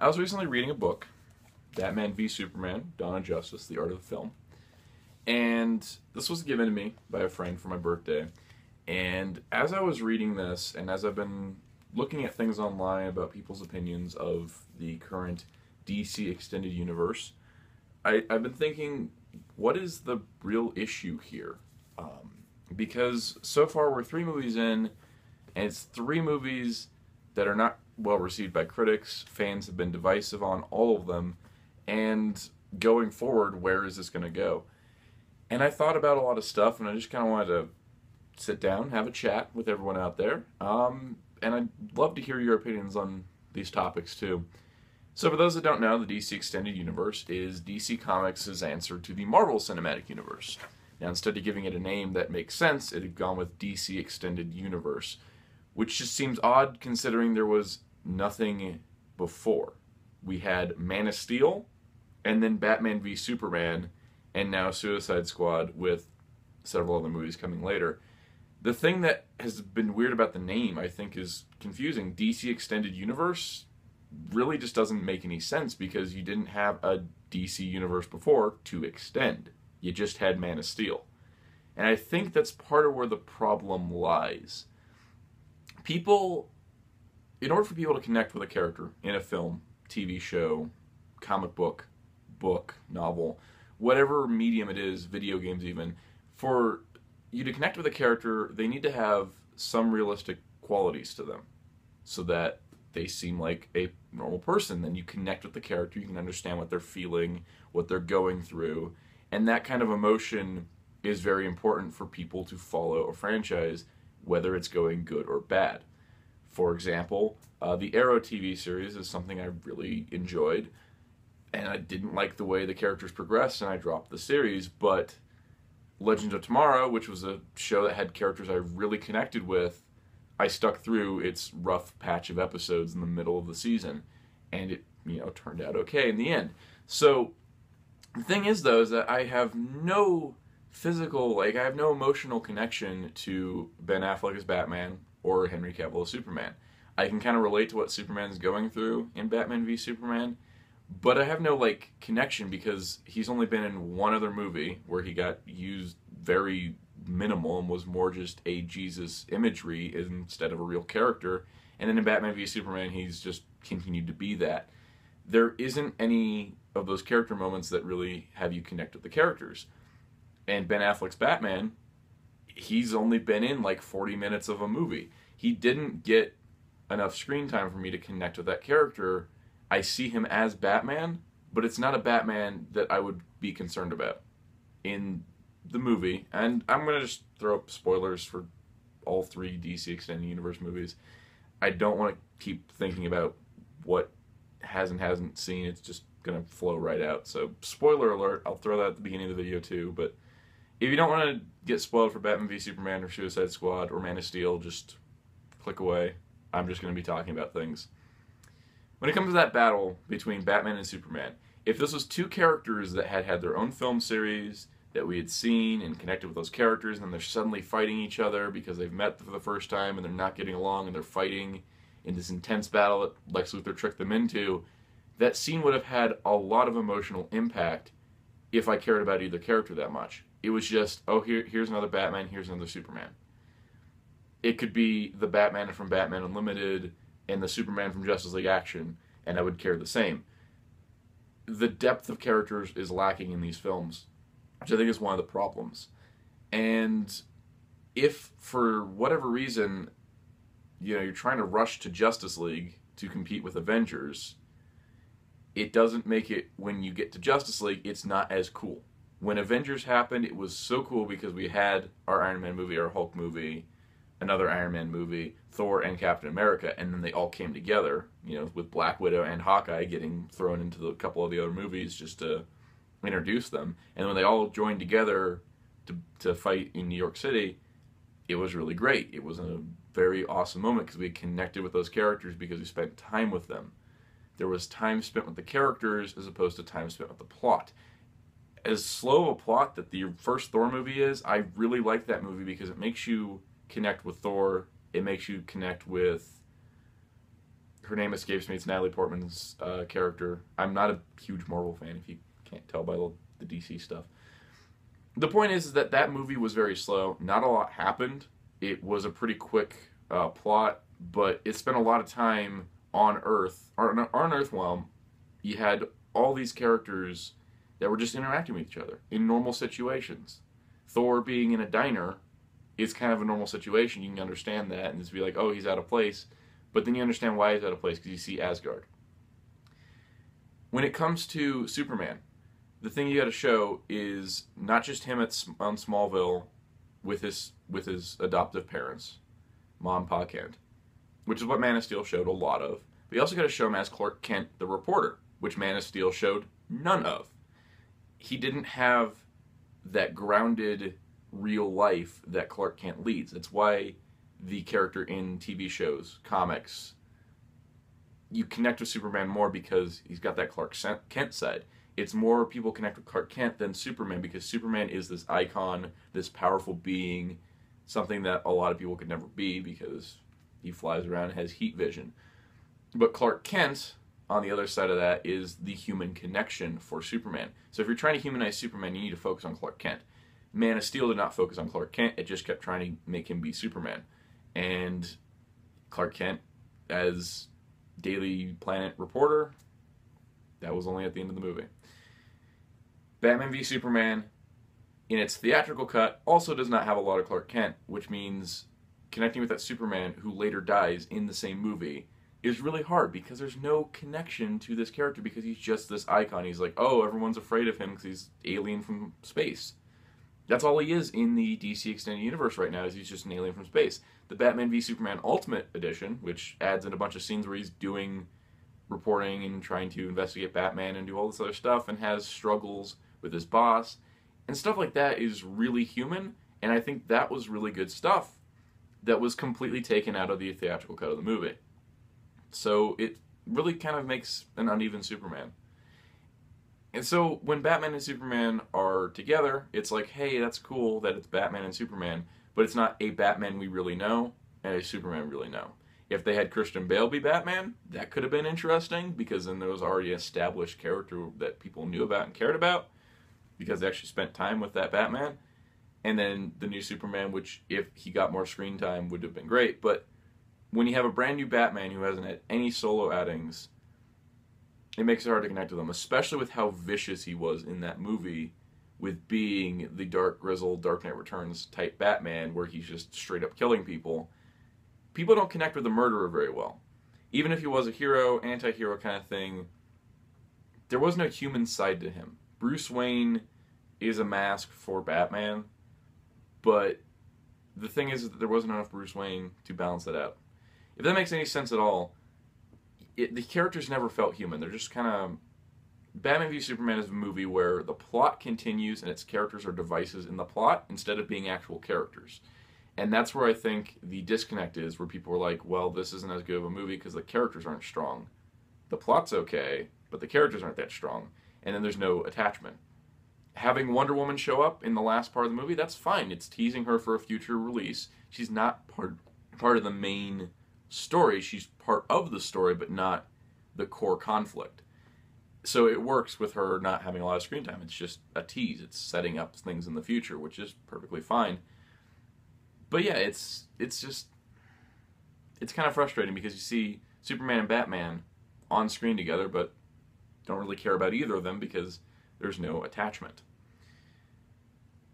I was recently reading a book, Batman v Superman, Dawn of Justice, The Art of the Film. And this was given to me by a friend for my birthday. And as I was reading this, and as I've been looking at things online about people's opinions of the current DC Extended Universe, I've been thinking, what is the real issue here? Because so far we're 3 movies in, and it's 3 movies that are not well received by critics. Fans have been divisive on all of them. And going forward, where is this going to go? And I thought about a lot of stuff, and I just kind of wanted to sit down, have a chat with everyone out there. And I'd love to hear your opinions on these topics too. So for those that don't know, the DC Extended Universe is DC Comics' answer to the Marvel Cinematic Universe. Now, instead of giving it a name that makes sense, it had gone with DC Extended Universe, which just seems odd considering there was nothing before. We had Man of Steel, and then Batman v Superman, and now Suicide Squad with several other movies coming later. The thing that has been weird about the name, I think, is confusing. DC Extended Universe really just doesn't make any sense because you didn't have a DC universe before to extend. You just had Man of Steel. And I think that's part of where the problem lies. People, in order for people to connect with a character in a film, TV show, comic book, novel, whatever medium it is, video games even, for you to connect with a character, they need to have some realistic qualities to them so that they seem like a normal person. Then you connect with the character, you can understand what they're feeling, what they're going through, and that kind of emotion is very important for people to follow a franchise, whether it's going good or bad. For example, the Arrow TV series is something I really enjoyed, and I didn't like the way the characters progressed, and I dropped the series, but Legends of Tomorrow, which was a show that had characters I really connected with, I stuck through its rough patch of episodes in the middle of the season, and it, turned out okay in the end. So, the thing is, though, is that I have no I have no emotional connection to Ben Affleck as Batman or Henry Cavill as Superman. I can kind of relate to what Superman's going through in Batman v Superman, but I have no, connection because he's only been in one other movie where he got used very minimal and was more just a Jesus imagery instead of a real character. And then in Batman v Superman, he's just continued to be that. There isn't any of those character moments that really have you connect with the characters. And Ben Affleck's Batman, he's only been in 40 minutes of a movie. He didn't get enough screen time for me to connect with that character. I see him as Batman, but it's not a Batman that I would be concerned about in the movie. And I'm going to just throw up spoilers for all 3 DC Extended Universe movies. I don't want to keep thinking about what hasn't seen. It's just going to flow right out. So, spoiler alert, I'll throw that at the beginning of the video too. But if you don't want to get spoiled for Batman v Superman or Suicide Squad or Man of Steel, just click away. I'm just going to be talking about things. When it comes to that battle between Batman and Superman, if this was 2 characters that had their own film series that we had seen and connected with those characters, and then they're suddenly fighting each other because they've met for the first time and they're not getting along and they're fighting in this intense battle that Lex Luthor tricked them into, that scene would have had a lot of emotional impact if I cared about either character that much. It was just, here's another Batman, here's another Superman. It could be the Batman from Batman Unlimited and the Superman from Justice League Action, and I would care the same. The depth of characters is lacking in these films, which I think is one of the problems. And if, for whatever reason, you're trying to rush to Justice League to compete with Avengers, it doesn't make it, when you get to Justice League, it's not as cool. When Avengers happened, it was so cool because we had our Iron Man movie, our Hulk movie, another Iron Man movie, Thor and Captain America, and then they all came together, with Black Widow and Hawkeye getting thrown into a couple of the other movies just to introduce them. And when they all joined together to fight in New York City, it was really great. It was a very awesome moment because we connected with those characters because we spent time with them. There was time spent with the characters as opposed to time spent with the plot. As slow of a plot that the first Thor movie is, I really like that movie because it makes you connect with Thor. It makes you connect with her name escapes me. It's Natalie Portman's character. I'm not a huge Marvel fan, if you can't tell by the DC stuff. The point is that that movie was very slow. Not a lot happened. It was a pretty quick plot, but it spent a lot of time on Earth. On Earthrealm, you had all these characters that were just interacting with each other in normal situations. Thor being in a diner is kind of a normal situation. You can understand that and just be like, oh, he's out of place. But then you understand why he's out of place because you see Asgard. When it comes to Superman, the thing you got to show is not just him on Smallville with his adoptive parents, Mom, Pa Kent, which is what Man of Steel showed a lot of. But you also got to show him as Clark Kent, the reporter, which Man of Steel showed none of. He didn't have that grounded real life that Clark Kent leads. That's why the character in TV shows, comics, you connect with Superman more because he's got that Clark Kent side. It's more people connect with Clark Kent than Superman because Superman is this icon, this powerful being, something that a lot of people could never be because he flies around and has heat vision. But Clark Kent, on the other side of that, is the human connection for Superman. So if you're trying to humanize Superman, you need to focus on Clark Kent. Man of Steel did not focus on Clark Kent. It just kept trying to make him be Superman. And Clark Kent, as Daily Planet reporter, that was only at the end of the movie. Batman v Superman, in its theatrical cut, also does not have a lot of Clark Kent, which means connecting with that Superman, who later dies in the same movie, is really hard because there's no connection to this character because he's just this icon. He's like, oh, everyone's afraid of him because he's alien from space. That's all he is in the DC Extended Universe right now, is he's just an alien from space. The Batman v Superman Ultimate Edition, which adds in a bunch of scenes where he's doing reporting and trying to investigate Batman and do all this other stuff and has struggles with his boss and stuff like that, is really human, and I think that was really good stuff that was completely taken out of the theatrical cut of the movie. So it really kind of makes an uneven Superman. And so when Batman and Superman are together, it's like, hey, that's cool that it's Batman and Superman, but it's not a Batman we really know and a Superman we really know. If they had Christian Bale be Batman, that could have been interesting because then there was already an established character that people knew about and cared about because they actually spent time with that Batman. And then the new Superman, which if he got more screen time would have been great. But when you have a brand new Batman who hasn't had any solo outings, it makes it hard to connect with him, especially with how vicious he was in that movie with being the dark, grizzled, Dark Knight Returns type Batman where he's just straight up killing people. People don't connect with the murderer very well. Even if he was a hero, anti-hero kind of thing, there was no human side to him. Bruce Wayne is a mask for Batman, but the thing is that there wasn't enough Bruce Wayne to balance that out. If that makes any sense at all, the characters never felt human. They're just kind of... Batman v Superman is a movie where the plot continues and its characters are devices in the plot instead of being actual characters. And that's where I think the disconnect is, where people are like, well, this isn't as good of a movie because the characters aren't strong. The plot's okay, but the characters aren't that strong. And then there's no attachment. Having Wonder Woman show up in the last part of the movie, that's fine. It's teasing her for a future release. She's not part of the main story. She's part of the story, but not the core conflict. So it works with her not having a lot of screen time. It's just a tease. It's setting up things in the future, which is perfectly fine. But yeah, it's kind of frustrating because you see Superman and Batman on screen together, but don't really care about either of them because there's no attachment.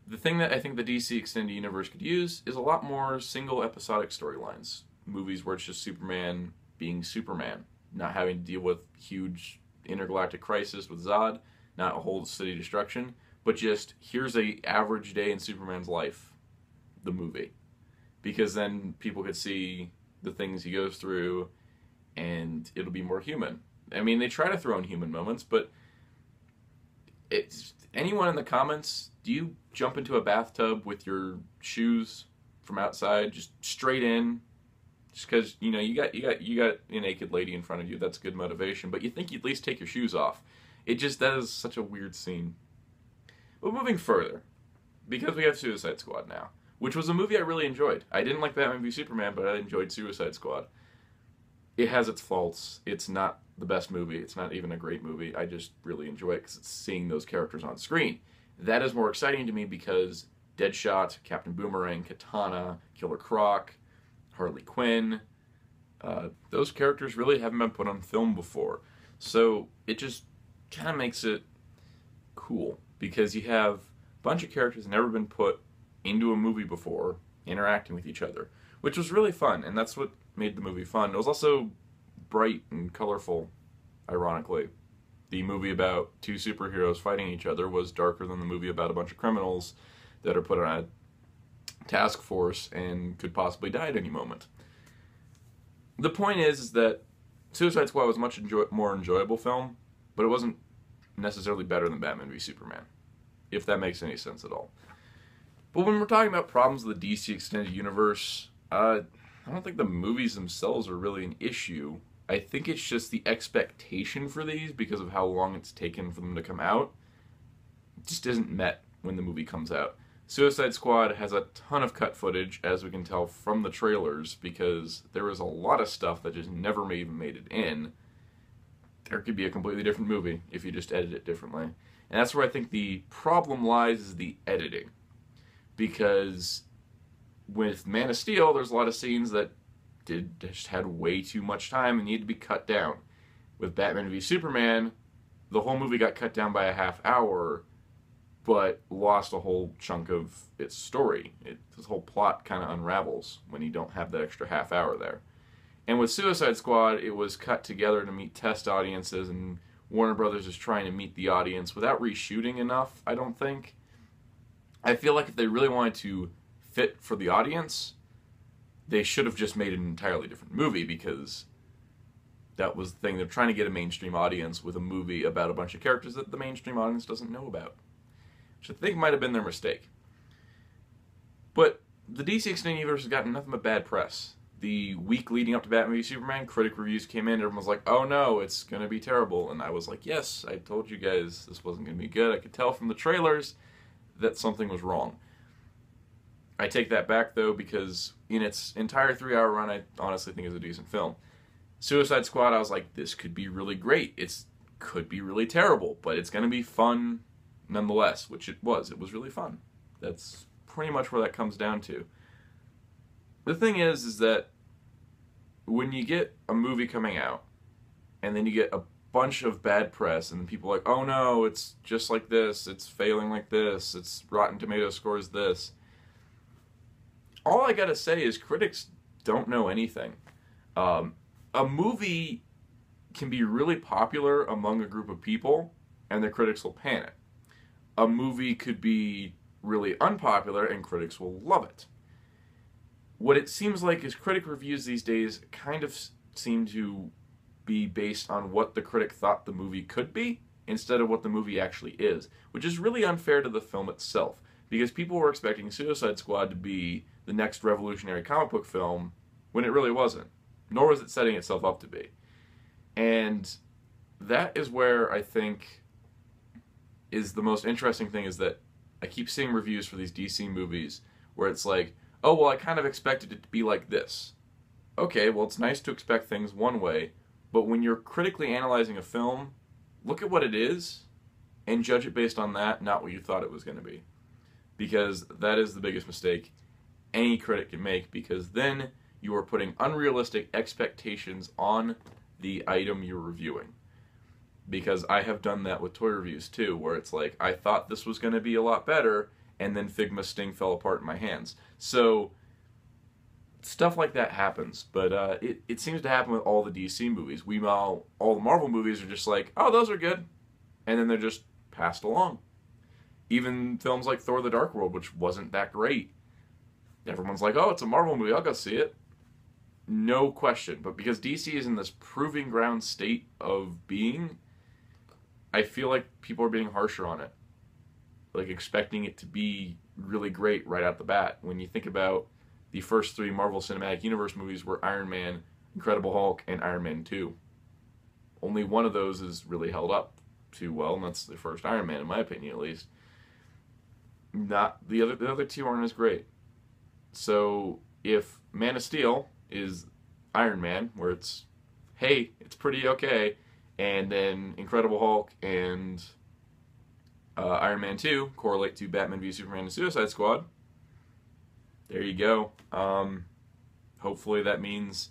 The thing that I think the DC Extended Universe could use is a lot more single episodic storylines. Movies where it's just Superman being Superman, not having to deal with huge intergalactic crisis with Zod, not a whole city destruction, but just here's a average day in Superman's life, the movie. Because then people could see the things he goes through and it'll be more human. I mean, they try to throw in human moments, but it's anyone in the comments, do you jump into a bathtub with your shoes from outside, just straight in? Just because, you know, you got a naked lady in front of you, that's good motivation, but you think you'd at least take your shoes off. That is such a weird scene. But moving further, because we have Suicide Squad now, which was a movie I really enjoyed. I didn't like Batman v Superman, but I enjoyed Suicide Squad. it has its faults. It's not the best movie. It's not even a great movie. I just really enjoy it because it's seeing those characters on screen. That is more exciting to me because Deadshot, Captain Boomerang, Katana, Killer Croc, Harley Quinn, those characters really haven't been put on film before. So it just kind of makes it cool because you have a bunch of characters never been put into a movie before interacting with each other, which was really fun, and that's what made the movie fun. It was also bright and colorful, ironically. The movie about two superheroes fighting each other was darker than the movie about a bunch of criminals that are put on a task force and could possibly die at any moment. The point is that Suicide Squad was a much more enjoyable film, but it wasn't necessarily better than Batman v Superman, if that makes any sense at all. But when we're talking about problems with the DC Extended Universe, I don't think the movies themselves are really an issue. I think it's just the expectation for these, because of how long it's taken for them to come out, just isn't met when the movie comes out. Suicide Squad has a ton of cut footage, as we can tell from the trailers, because there was a lot of stuff that just never even made it in. There could be a completely different movie if you just edit it differently. And that's where I think the problem lies, is the editing. Because with Man of Steel, there's a lot of scenes that just had way too much time and needed to be cut down. With Batman v Superman, the whole movie got cut down by a half hour, but lost a whole chunk of its story. This whole plot kind of unravels when you don't have that extra half hour there. And with Suicide Squad, it was cut together to meet test audiences, and Warner Brothers is trying to meet the audience without reshooting enough, I don't think. I feel like if they really wanted to fit for the audience, they should have just made an entirely different movie, because that was the thing. They're trying to get a mainstream audience with a movie about a bunch of characters that the mainstream audience doesn't know about, which I think might have been their mistake. But the DC Extended Universe has gotten nothing but bad press. The week leading up to Batman v Superman, critic reviews came in, everyone was like, oh no, it's going to be terrible. And I was like, yes, I told you guys this wasn't going to be good. I could tell from the trailers that something was wrong. I take that back, though, because in its entire 3-hour run, I honestly think it's a decent film. Suicide Squad, I was like, this could be really great. It could be really terrible, but it's going to be fun nonetheless, which it was. It was really fun. That's pretty much where that comes down to. The thing is that when you get a movie coming out, and then you get a bunch of bad press, and people are like, oh no, it's just like this, it's failing like this, it's Rotten Tomatoes scores this. All I gotta say is critics don't know anything. A movie can be really popular among a group of people, and the critics will pan it. A movie could be really unpopular, and critics will love it. What it seems like is critic reviews these days kind of seem to be based on what the critic thought the movie could be, instead of what the movie actually is, which is really unfair to the film itself, because people were expecting Suicide Squad to be the next revolutionary comic book film, when it really wasn't, nor was it setting itself up to be. And that is where I think is the most interesting thing, is that I keep seeing reviews for these DC movies where it's like, oh, well, I kind of expected it to be like this. Okay, well, it's nice to expect things one way, but when you're critically analyzing a film, look at what it is and judge it based on that, not what you thought it was going to be. Because that is the biggest mistake any critic can make, because then you are putting unrealistic expectations on the item you're reviewing. Because I have done that with toy reviews too, where it's like, I thought this was going to be a lot better, and then Figma's Sting fell apart in my hands. So stuff like that happens, but it seems to happen with all the DC movies. Meanwhile, all the Marvel movies are just like, oh, those are good, and then they're just passed along. Even films like Thor: The Dark World, which wasn't that great, everyone's like, oh, it's a Marvel movie, I'll go see it. No question. But because DC is in this proving ground state of being, I feel like people are being harsher on it. Like, expecting it to be really great right out the bat. When you think about the first 3 Marvel Cinematic Universe movies were Iron Man, Incredible Hulk, and Iron Man 2. Only one of those is really held up too well, and that's the first Iron Man, in my opinion, at least. Not the other 2 aren't as great. So if Man of Steel is Iron Man, where it's hey, it's pretty okay. And then Incredible Hulk and Iron Man 2 correlate to Batman v Superman and Suicide Squad. There you go. Hopefully that means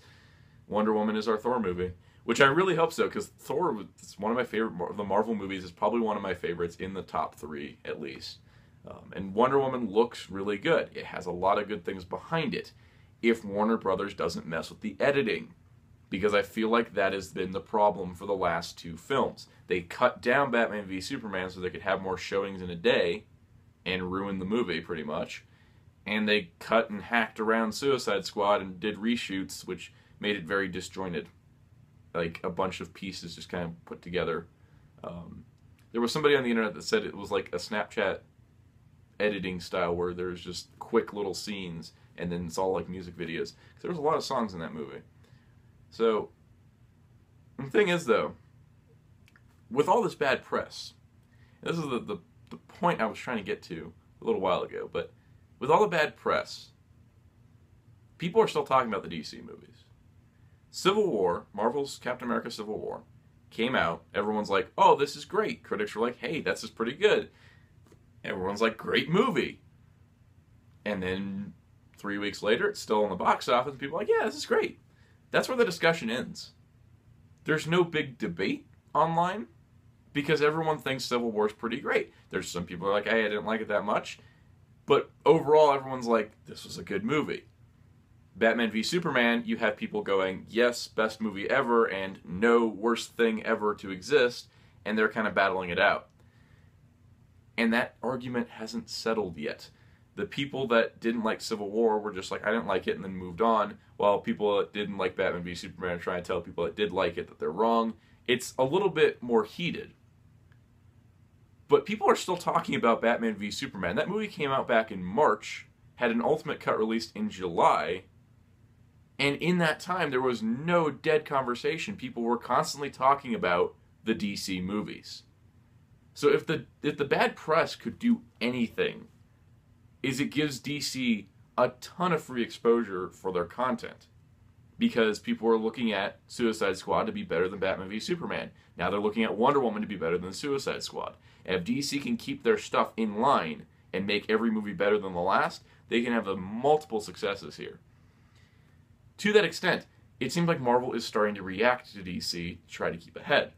Wonder Woman is our Thor movie. Which I really hope so, because Thor is one of my favorite, the Marvel movies is probably one of my favorites in the top 3, at least. And Wonder Woman looks really good. It has a lot of good things behind it, if Warner Brothers doesn't mess with the editing. Because I feel like that has been the problem for the last 2 films. They cut down Batman v Superman so they could have more showings in a day, and ruin the movie, pretty much. And they cut and hacked around Suicide Squad and did reshoots, which made it very disjointed. Like a bunch of pieces just kind of put together. There was somebody on the internet that said it was like a Snapchat editing style where there's just quick little scenes and then it's all like music videos. Because there was a lot of songs in that movie. So, the thing is though, with all this bad press, this is the point I was trying to get to a little while ago, but with all the bad press, people are still talking about the DC movies. Civil War, Marvel's Captain America Civil War, came out. Everyone's like, oh, this is great. Critics were like, hey, that's just pretty good. Everyone's like, great movie. And then 3 weeks later, it's still in the box office, and people are like, yeah, this is great. That's where the discussion ends. There's no big debate online because everyone thinks Civil War is pretty great. There's some people who are like, hey, I didn't like it that much. But overall, everyone's like, this was a good movie. Batman v Superman, you have people going, yes, best movie ever, and no, worst thing ever to exist, and they're kind of battling it out. And that argument hasn't settled yet. The people that didn't like Civil War were just like, I didn't like it, and then moved on, while people that didn't like Batman v Superman are trying to tell people that did like it that they're wrong. It's a little bit more heated. But people are still talking about Batman v Superman. That movie came out back in March, had an Ultimate Cut released in July, and in that time, there was no dead conversation. People were constantly talking about the DC movies. So if the bad press could do anything, is it gives DC a ton of free exposure for their content. Because people were looking at Suicide Squad to be better than Batman v Superman. Now they're looking at Wonder Woman to be better than Suicide Squad. And if DC can keep their stuff in line and make every movie better than the last, they can have multiple successes here. To that extent, it seems like Marvel is starting to react to DC to try to keep ahead.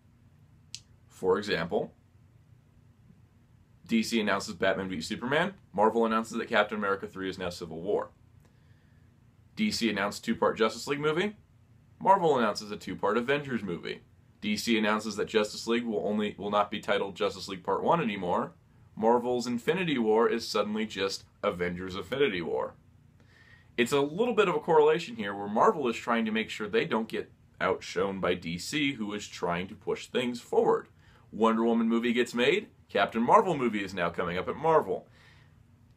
For example, DC announces Batman v Superman. Marvel announces that Captain America 3 is now Civil War. DC announced a 2-part Justice League movie. Marvel announces a 2-part Avengers movie. DC announces that Justice League will not be titled Justice League Part 1 anymore. Marvel's Infinity War is suddenly just Avengers Infinity War. It's a little bit of a correlation here where Marvel is trying to make sure they don't get outshone by DC, who is trying to push things forward. Wonder Woman movie gets made. Captain Marvel movie is now coming up at Marvel.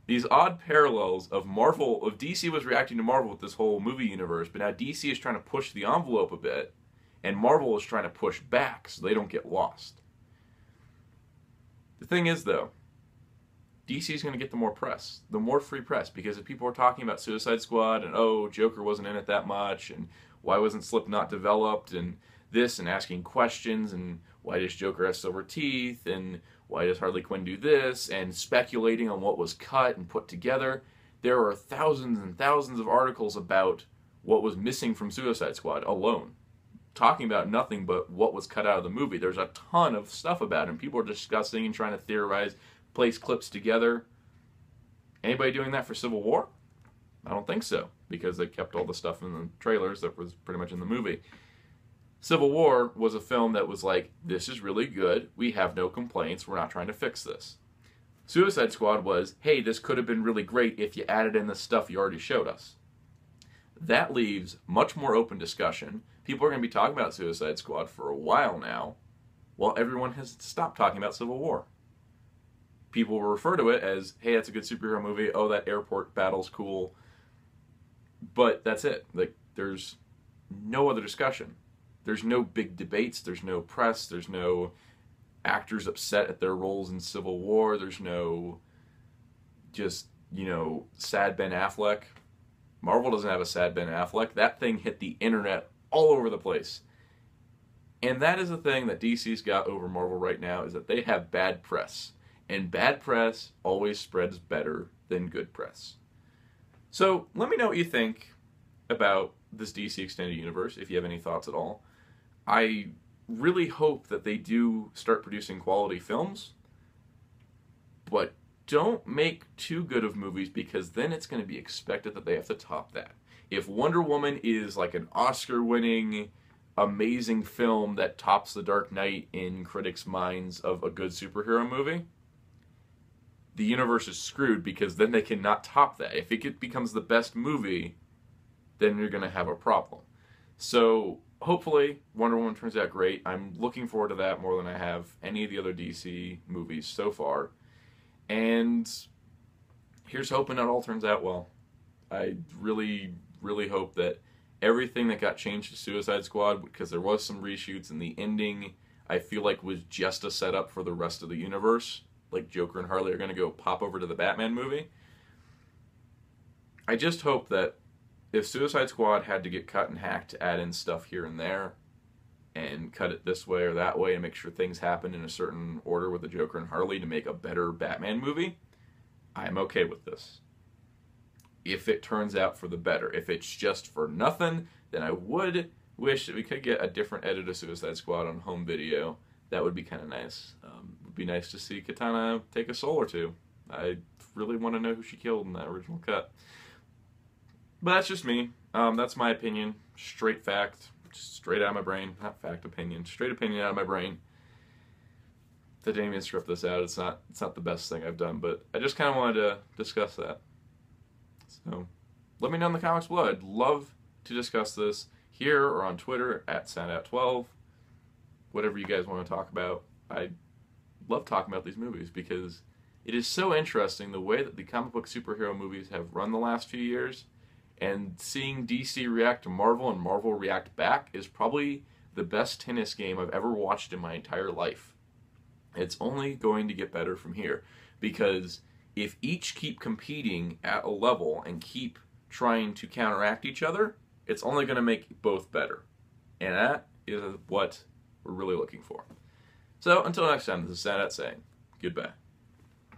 These odd parallels of DC was reacting to Marvel with this whole movie universe, but now DC is trying to push the envelope a bit, and Marvel is trying to push back so they don't get lost. The thing is, though, DC is going to get the more press, the more free press, because if people are talking about Suicide Squad and, oh, Joker wasn't in it that much, and why wasn't Slipknot developed, and this, and asking questions, and why does Joker have silver teeth, and why does Harley Quinn do this, and speculating on what was cut and put together, there are thousands and thousands of articles about what was missing from Suicide Squad alone, talking about nothing but what was cut out of the movie. There's a ton of stuff about it, and people are discussing and trying to theorize, place clips together. Anybody doing that for Civil War? I don't think so, because they kept all the stuff in the trailers that was pretty much in the movie. Civil War was a film that was like, this is really good, we have no complaints, we're not trying to fix this. Suicide Squad was, hey, this could have been really great if you added in the stuff you already showed us. That leaves much more open discussion. People are going to be talking about Suicide Squad for a while now, while everyone has stopped talking about Civil War. People will refer to it as, hey, that's a good superhero movie, oh, that airport battle's cool, but that's it. Like, there's no other discussion. There's no big debates, there's no press, there's no actors upset at their roles in Civil War, there's no just, sad Ben Affleck. Marvel doesn't have a sad Ben Affleck. That thing hit the internet all over the place. And that is the thing that DC's got over Marvel right now, is that they have bad press. And bad press always spreads better than good press. So let me know what you think about this DC Extended Universe, if you have any thoughts at all. I really hope that they do start producing quality films, but don't make too good of movies, because then it's going to be expected that they have to top that. If Wonder Woman is like an Oscar-winning, amazing film that tops The Dark Knight in critics' minds of a good superhero movie, the universe is screwed, because then they cannot top that. If it becomes the best movie, then you're going to have a problem. So hopefully Wonder Woman turns out great. I'm looking forward to that more than I have any of the other DC movies so far. And here's hoping it all turns out well. I really, really hope that everything that got changed to Suicide Squad, because there was some reshoots, and the ending I feel like was just a setup for the rest of the universe. Like Joker and Harley are going to go pop over to the Batman movie. I just hope that if Suicide Squad had to get cut and hacked to add in stuff here and there, and cut it this way or that way, and make sure things happen in a certain order with the Joker and Harley to make a better Batman movie, I'm okay with this. If it turns out for the better. If it's just for nothing, then I would wish that we could get a different edit of Suicide Squad on home video. That would be kind of nice. It would be nice to see Katana take a soul or two. I really want to know who she killed in that original cut. But that's just me. That's my opinion. Straight fact. Straight out of my brain. Not fact, opinion. Straight opinion out of my brain. I didn't even script this out. It's not the best thing I've done, but I just kind of wanted to discuss that. So let me know in the comments below. I'd love to discuss this here or on Twitter at Soundout12. Whatever you guys want to talk about. I love talking about these movies, because it is so interesting the way that the comic book superhero movies have run the last few years. And seeing DC react to Marvel and Marvel react back is probably the best tennis game I've ever watched in my entire life. It's only going to get better from here, because if each keep competing at a level and keep trying to counteract each other, it's only going to make both better. And that is what we're really looking for. So until next time, this is Soundout saying goodbye.